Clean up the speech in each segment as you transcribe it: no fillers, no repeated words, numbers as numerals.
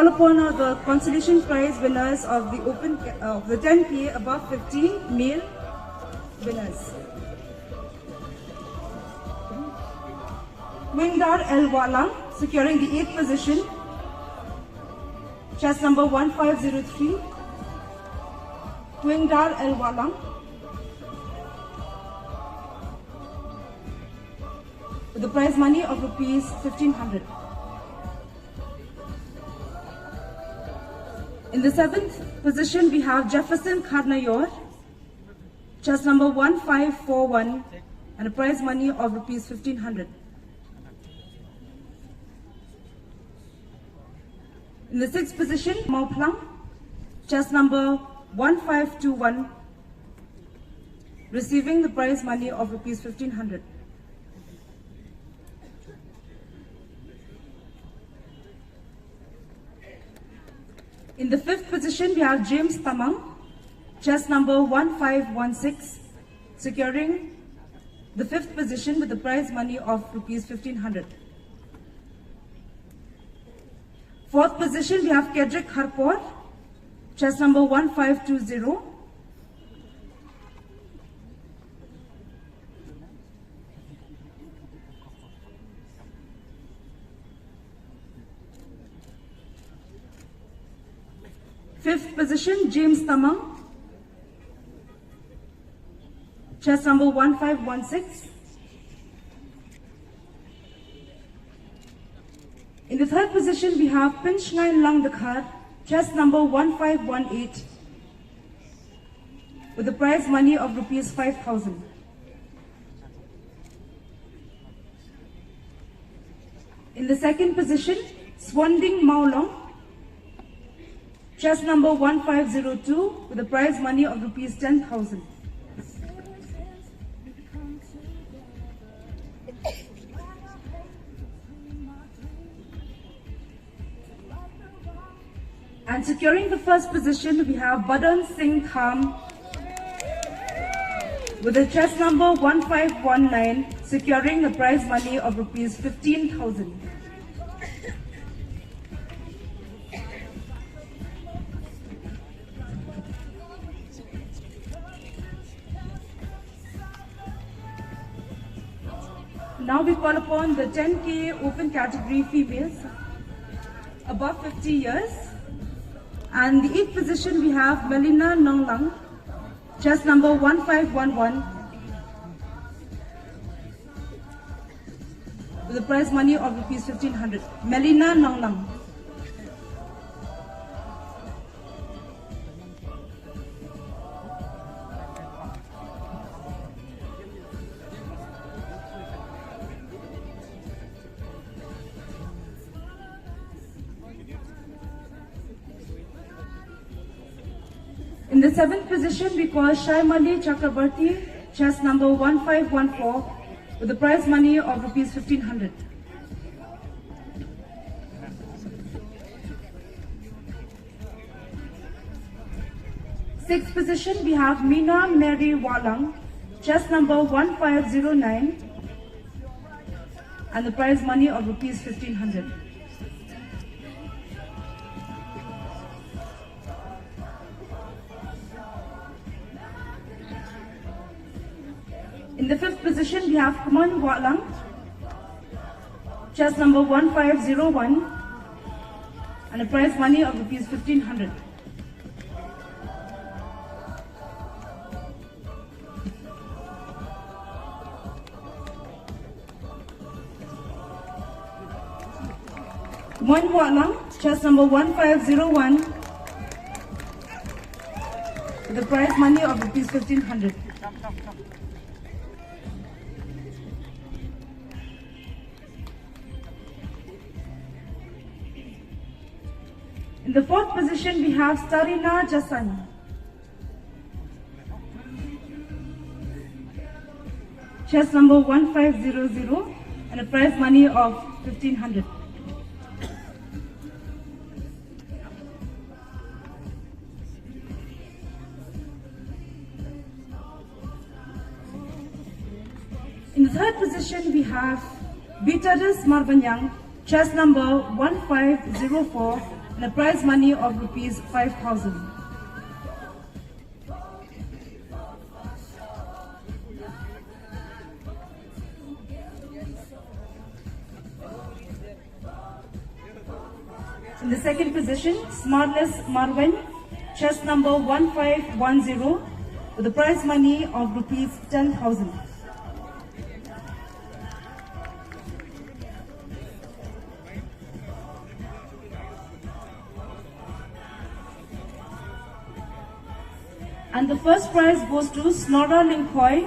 call upon the consolation prize winners of the the 10K above 15 male winners. Wingdar L. Walang securing the 8th position, chest number 1503. Wingdar L. Walang. With the prize money of rupees 1500. In the 7th position, we have Jefferson Kharnayor, chest number 1541, and a prize money of rupees 1500. In the 6th position, Mauplang, chest number 1521, receiving the prize money of rupees 1500. In the 5th position, we have James Tamang, chest number 1516, securing the 5th position with the prize money of rupees 1500. 4th position, we have Kedrick Harpor, chest number 1520. Fifth position, James Tamang, chest number 1516. In the 3rd position, we have Pynshngainlang Dkhar, chest number 1518, with the prize money of rupees 5000. In the 2nd position, Swonding Mawlong, chest number 1502, with a prize money of rupees 10,000. And securing the 1st position, we have Badon Singh Tham, with a chest number 1519, securing the prize money of rupees 15,000. Now we call upon the 10K open category females above 50 years. And the 8th position, we have Melina Nonglang, chest number 1511, with the prize money of rupees 1500. Melina Nonglang. In the 7th position, we call Shaimali Chakrabarti, chest number 1514, with the prize money of rupees 1500. Sixth position, we have Meena Mary Walang, chest number 1509, and the prize money of rupees 1500. In the 5th position, we have Kaman Walang, chest number 1501, and a prize money of rupees 1500. Kaman Walang, chest number 1501, with the prize money of rupees 1500. In the 4th position, we have Starina Jasan, chest number 1500, and a prize money of 1500. In the 3rd position, we have Bitaris Marbaniang, chest number 1504, and a prize money of rupees 5,000. In the second position, Smarles Marwein, chest number 1510, with a prize money of rupees 10,000. And the first prize goes to Snora Lyngkhoi,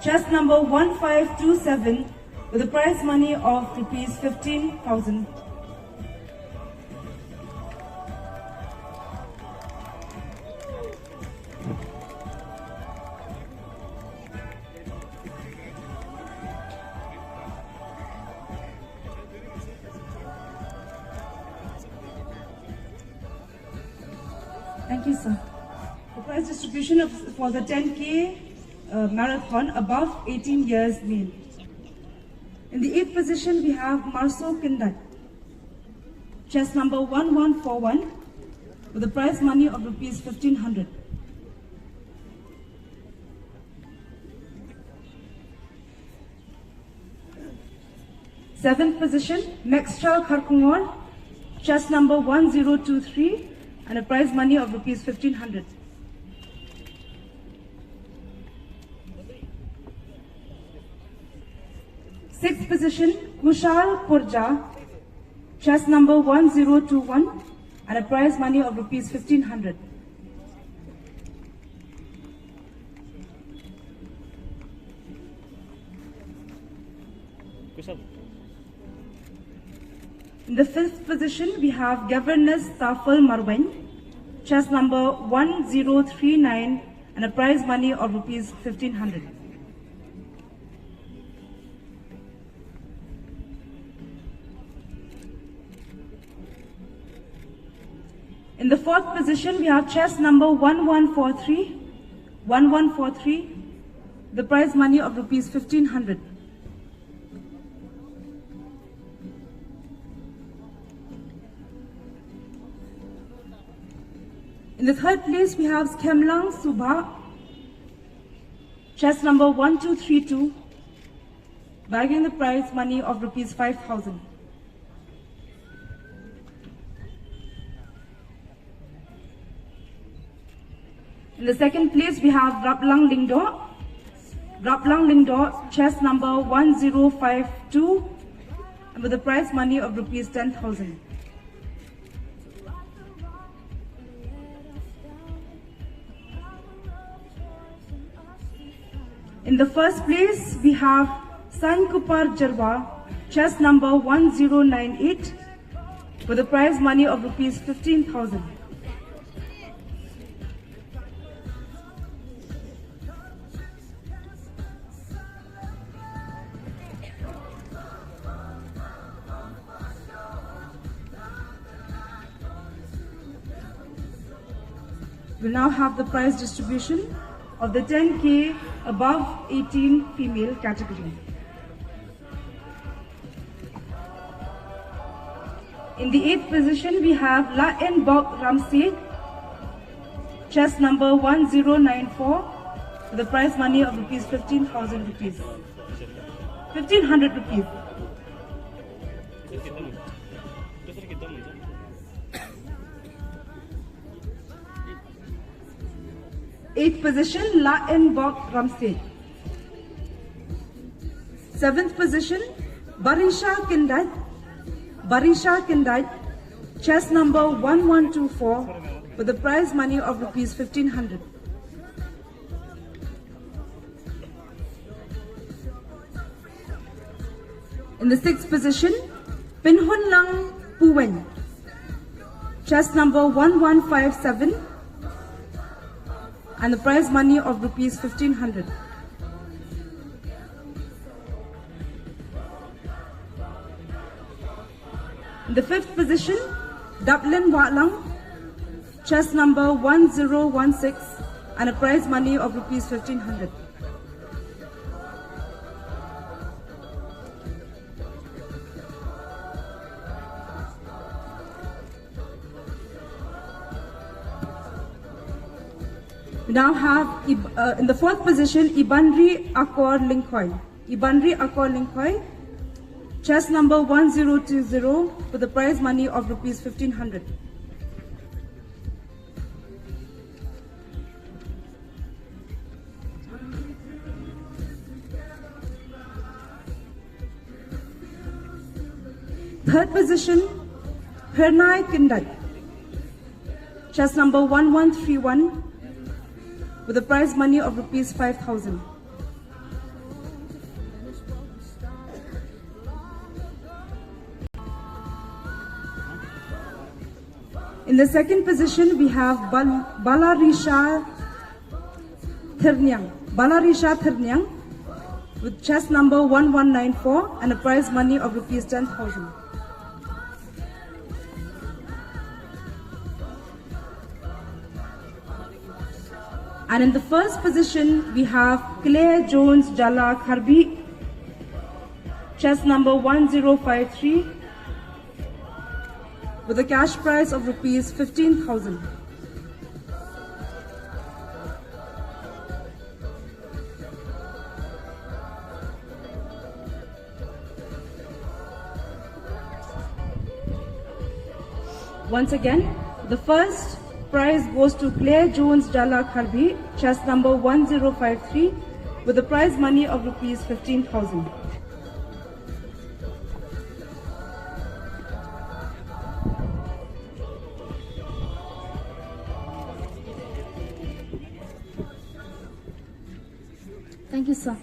chest number 1527, with a prize money of rupees 15,000. Thank you, sir. The prize distribution for the 10K marathon above 18 years male. In the 8th position, we have Phyrnai Kyndait, chest number 1141, with a prize money of rupees 1,500. Seventh position, MEGHALAYA, chest number 1023, and a prize money of rupees 1,500. Sixth position, Kushal Purja, chest number 1021, and a prize money of rupees 1,500. In the fifth position, we have Bitaris Marbaniang, chest number 1039, and a prize money of rupees 1,500. In the fourth position, we have chest number 1143, the prize money of rupees 1,500. In the third place, we have Skhemlang Suba, chest number 1232, bagging the prize money of rupees 5,000. In the second place, we have Raplang Lyngdoh, chest number 1052, and with a prize money of rupees 10,000. In the first place, we have Sankupar Jarwa, chest number 1098, with a prize money of rupees 15,000. We now have the prize distribution of the 10K above 18 female category. In the 8th position, we have La En Bok Ramsey, chest number 1094, with a prize money of rupees 15,000 rupees. 1,500 rupees. 8th position, La En Bok Ramsey. 7th position, Bitaris Kyndait, chest number 1124, with a prize money of rupees 1,500. In the 6th position, Pynshngainlang Dkhar, chest number 1157, and the prize money of rupees 1,500. In the 5th position, Swonding Mawlong, chest number 1016, and a prize money of rupees 1,500. We now have, in the fourth position, Ibanri Akor Lyngkhoi. Ibanri Akor Lyngkhoi, chest number 1020 with a prize money of rupees 1500. Third position, Phyrnai Kyndait, chest number 1131 with a prize money of rupees 5000. In the second position, we have BALARISHA THYRNIANG with chest number 1194 and a prize money of rupees 10,000. And in the first position, we have Claire Jones JALA KHARBHIH, chest number 1053 with a cash prize of rupees 15,000. Once again, the first prize goes to Claire Jones JALA KHARBHIH, chest number 1053 with a prize money of rupees 15,000. Thank you, sir.